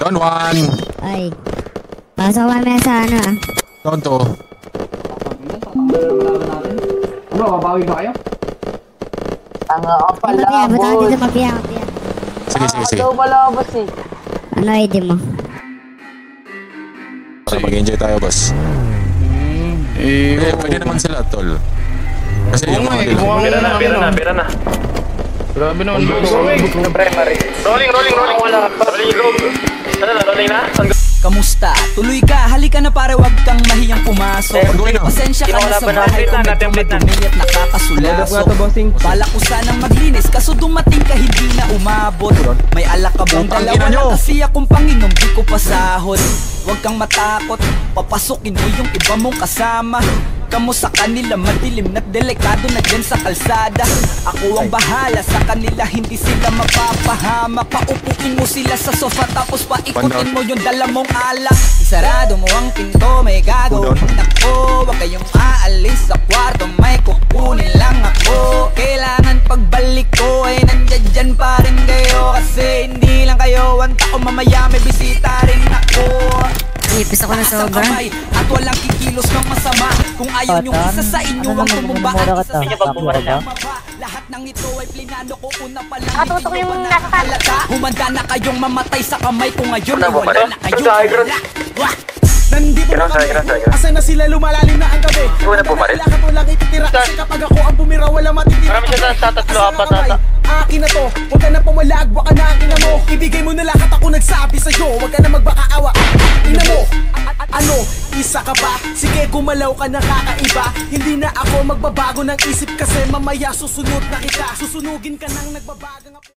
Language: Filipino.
Down 1. Ay. Pasok kami sa ano ah. Down 2. Ano, babawi ba kayo? Tanga ka pala, Mapia, buta ka boss. dito, mapia. Sige. Ikaw pala, boss eh. Ano ID mo? Para mag-enjoy tayo, boss. Pwede naman sila, tol. Kasi yung mga nila. Pira na. Grabe naman, boss. Rolling. Wala. Rolling na? Kamusta? Tuloy ka, halika na pare, wag kang mahiyang pumasok. Pasensya ka na sa bahay ko, medyo madumi at nakakasulaso. Balak ko sanang maglinis, kaso dumating ka hindi na umabot. May alak ka bang dalawa na kasi akong panginom, di ko pasahod. Huwag kang matakot, papasukin mo yung iba mong kasama. Kamo sa kanila madilim na delikado na dyan sa kalsada. Ako ang bahala sa kanila, hindi sila mapapahama. Paupuin mo sila sa sofa tapos paikutin mo yung dala mong alak. Isarado mo ang pinto, may gagawin ako. Huwag kayong aalis sa kwarto, may kukunin lang ako. Kailangan pagbalik ko ay nandyan dyan pa rin kayo. Kasi hindi lang kayo ang tao, mamaya may bisita rin ako. Ipis ako na sobra. At walang kikilos ng masama. Kung ayaw nyo isa sa inyo ang tumumba at isa sa inyo lahat ng ito ay plinano ko una pa lang. Hindi nyo pa nakakalata. Humanda na kayong mamatay sa kamay ko ngayon. Wala na kayo. Nandito na kami. Asan na sila, lumalalim na ang gabi. Kailangan ko lang ititira kasi kapag ako ang bumira wala matitira. Marami siya sa tatlo, apat ata. Akin na to, huwag ka na pumalag, baka na akin na mo. Ibigay mo na lahat ako nagsabi sa'yo, huwag ka na magbakaawa. Ina mo, ano, isa ka ba? Sige, gumalaw ka na kakaiba. Hindi na ako magbabago ng isip kasi mamaya susunod na kita. Susunugin ka nang nagbabagang